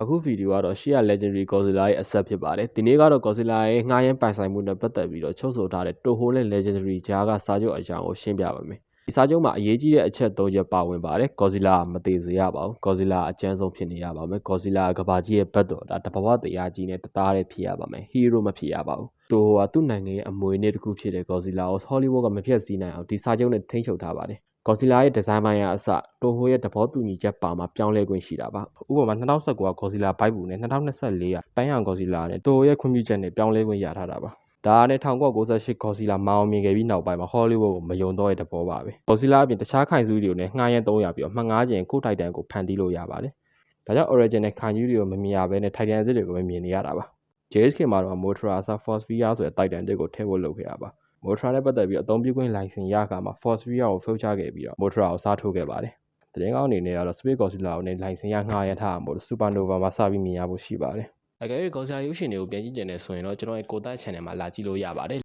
အခုဗီဒီယိုကတော့ရှေ့က Legendary Godzilla ရဲ့အဆက်ဖြစ်ပါတယ်ဒီနေ့ကတော့ Godzilla ရဲ့ငှားရမ်းပိုင်ဆိုင်မှုနဲ့ပတ်သက်ပြီးတော့ချုပ်ဆိုထားတဲ့ Toho နဲ့ Legendary ကြားကစာချုပ်အကြောင်းကိုရှင်းပြပါမယ်ဒီစာချုပ်မှာအရေးကြီးတဲ့အချက်၃ချက်ပါဝင်ပါတယ် Godzilla မသေးစေရပါဘူး Godzilla အကျဉ်းဆုံးဖြစ်နေရပါမယ် Godzilla ကဘာကြီးရဲ့ဘက်တော်ဒါတဘာဝတရားကြီးနဲ့တသားတည်းဖြစ်ရပါမယ် Hero မဖြစ်ရပါဘူးToho ကသူ့နိုင်ငံရဲ့အမွေအနှစ်တစ်ခုဖြစ်တဲ့ Godzilla ကို Hollywood ကမဖျက်ဆီးနိုင်အောင်ဒီစာချုပ်နဲ့ထိန်းချုပ်ထားပါတယ်Godzilla ရဲ့ဒီဇိုင်းပိုင်းကအစ Toho ရဲ့သဘောတူညီချက်ပါမှာပြောင်းလဲခွင့်ရှိတာပါဥပမာ2019က Godzilla ဘိုက်ဘူးနဲ့2024ကပန်းရောင် Godzilla နဲ့ Toho ရဲ့ခွင့်ပြုချက်နဲ့ပြောင်းလဲခွင့်ရထားတာပါဒါနဲ့1998 Godzilla မအောင်မြင်ခဲ့ပြီးနောက်ပိုင်းမှာ Hollywood ကိုမယုံတော့တဲ့သဘောပါပဲ Godzilla အပြင်တခြားခိုင်စုတွေကိုလည်းငှားရမ်း300ပြီးတော့မှတ်9ကျင်ကို Titan ကိုဖန်တီးလို့ရပါတယ်ဒါကြောင့် Original ခိုင်စုတွေကိုမမြင်ရဘဲနဲ့ Titan အသစ်တွေကိုပဲမြင်နေရတာပါ JSK မှာတော့ Mothra အစား Force Via ဆိုတဲ့ Titan တစ်ကိုထည့်ဖို့လုပ်ခဲ့တာပါ Mothra နဲ့ပတ်သက်ပြီးအသုံးပြုခွင့်လိုင်စင်ရခါမှာ Force Via ကို filter ခဲ့ပြီးတော့ Mothra ကိုစားထိုးခဲ့ပါတယ်သတင်းကောင်းအနေနဲ့ကတော့ Space Godzilla ကိုလည်းလိုင်စင်ရငှားရမ်းထားမှာမို့ Supernova မှာစပြီးမြင်ရဖို့ရှိပါတယ်အကယ်၍ Godzilla ရုပ်ရှင်တွေကိုပြန်ကြည့်တင်နေဆိုရင်တော့ကျွန်တော်ရဲ့ကိုသား channel မှာလာကြည့်လို့ရပါတယ်